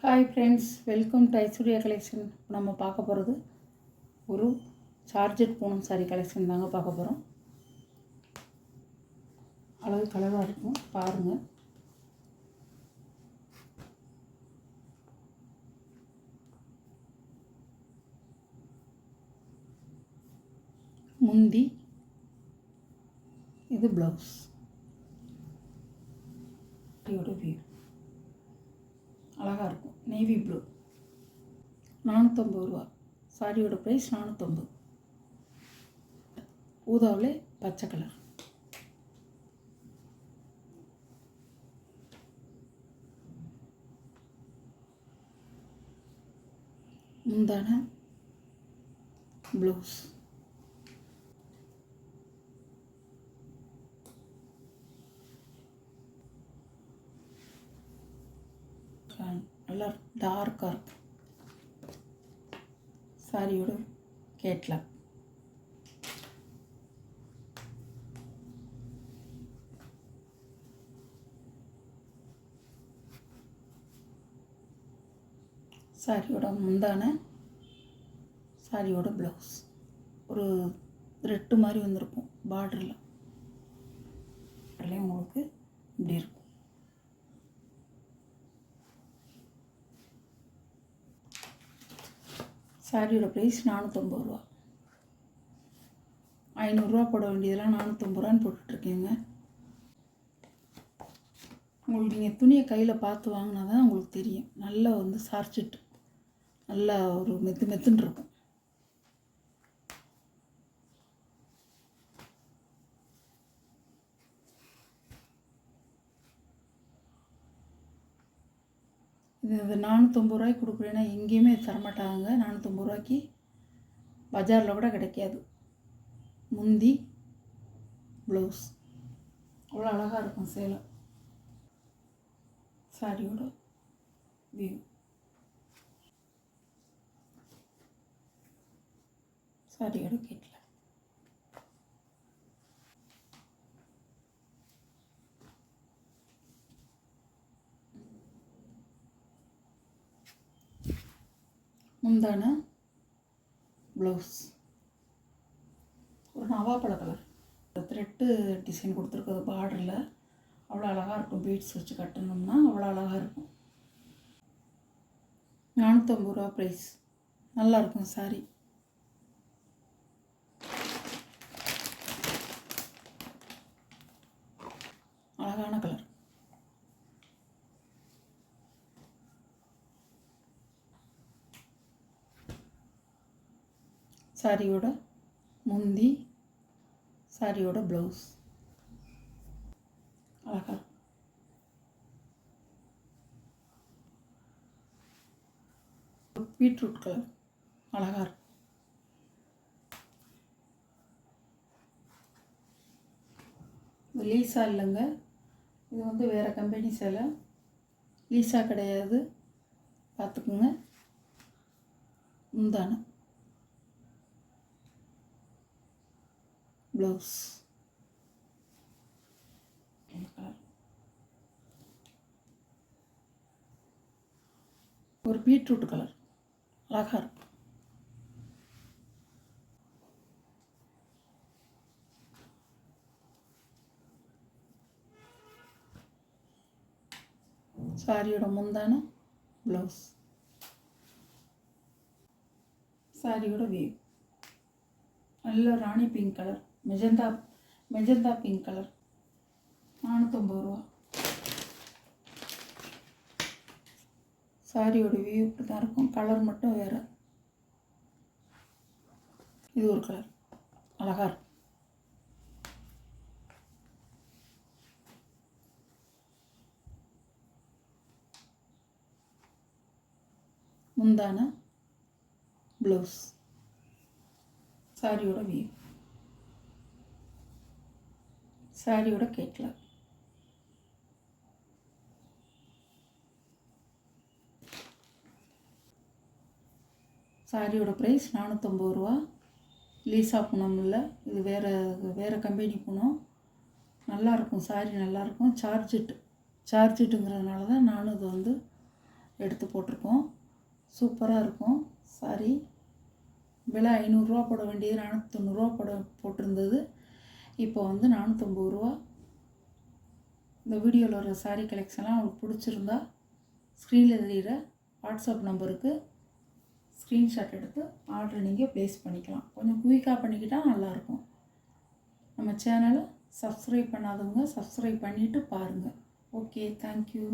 Hi friends, welcome to Aishwarya collection. நம்ம பார்க்க போகிறது ஒரு சார்ஜட் பூனம் சாரி கலெக்ஷன் தாங்க பார்க்க போகிறோம். அழகு கலராக இருக்கும், பாருங்கள். முந்தி, இது ப்ளவுஸ். இதோட வியூ அழகாக இருக்கும். நேவி ப்ளூ, 450 ரூபா. சாரியோட ப்ரைஸ் 450. ஊதாவிலே பச்சை கலர். முந்தான ப்ளவுஸ். நல்லா டார்க்காக இருக்கும். சாரியோட கேட்லாக். சாரியோட முந்தான, சாரியோட ப்ளவுஸ். ஒரு ரெட்டு மாதிரி வந்திருக்கும் பார்டரில். அதுலேயும் உங்களுக்கு இப்படி இருக்கும். சாரியோட ப்ரைஸ் 450 ரூபா. 500 போட வேண்டியதெல்லாம் 450 ரூபான்னு போட்டுட்ருக்கீங்க. உங்களுக்கு நீங்கள் துணியை கையில் பார்த்து வாங்கினா தான் உங்களுக்கு தெரியும். நல்லா சார்ஜெட்டு நல்லா ஒரு மெத்துன்னு இருக்கும். இது 450 ரூபாய்க்கு கொடுக்குறேன்னா எங்கேயுமே தரமாட்டாங்க. 450 ரூபாய்க்கு பஜாரில் கூட கிடைக்காது. முந்தி ப்ளவுஸ் அவ்வளோ அழகாக இருக்கும். சேலம். சாரியோட வியூ. சாரியோட கேட்ல. முந்தான ப்ளவுஸ் ஒரு நவாப்பழ கலர். த்ரெட்டு டிசைன் கொடுத்துருக்குது பார்டரில். அவ்வளோ அழகாக இருக்கும். பீட்ஸ் வச்சு கட்டணும்னா அவ்வளோ அழகாக இருக்கும். 450 ரூபா ப்ரைஸ். நல்லாயிருக்கும் சாரி. அழகான கலர். சாரியோட முந்தி, சாரியோட ப்ளவுஸ் அழகா. பீட்ரூட் கலர் அழகா இருக்கும். இது லீஸா இல்லைங்க, இது வேறு கம்பெனி சேலை. லீஸா கிடையாது, பார்த்துக்குங்க. முந்தான ப்ளவுஸ் கலர். ஒரு பீட்ரூட் கலர் அழகாக இருக்கும். சாரியோட முந்தான ப்ளவுஸ். சாரியோட வியூ நல்ல rani pink colour. Magenta pink colour. 450 ரூபா. சாரியோட வியூ இப்படி தான் இருக்கும். கலர் மட்டும் வேறு. இது ஒரு கலர் அழகாக இருக்கும். முந்தான ப்ளவுஸ். சாரியோட வியூ. சாரியோட கேட்ல. சாரியோட ப்ரைஸ் 450 ரூபா. லீஸா பூனம் இல்லை, இது வேறு கம்பெனி பூனம். நல்லாயிருக்கும். சாரி நல்லாயிருக்கும். சார்ஜெட்டுங்கிறதுனால தான் நானும் இது எடுத்து போட்டிருக்கோம். சூப்பராக இருக்கும் சாரி. விலை 500 போட வேண்டியது 490 போட்டிருந்தது. இப்போ வந்து 450. இந்த வீடியோவில் வர சாரீ கலெக்ஷன்லாம் உங்களுக்கு பிடிச்சிருந்தா ஸ்க்ரீனில் தெரிகிற வாட்ஸ்அப் நம்பருக்கு ஸ்க்ரீன்ஷாட் எடுத்து ஆர்டர் நீங்கள் ப்ளேஸ் பண்ணிக்கலாம். கொஞ்சம் குயிக்காக பண்ணிக்கிட்டால் நல்லாயிருக்கும். நம்ம சேனலை சப்ஸ்கிரைப் பண்ணாதவங்க சப்ஸ்கிரைப் பண்ணிவிட்டு பாருங்கள். Okay, thank you.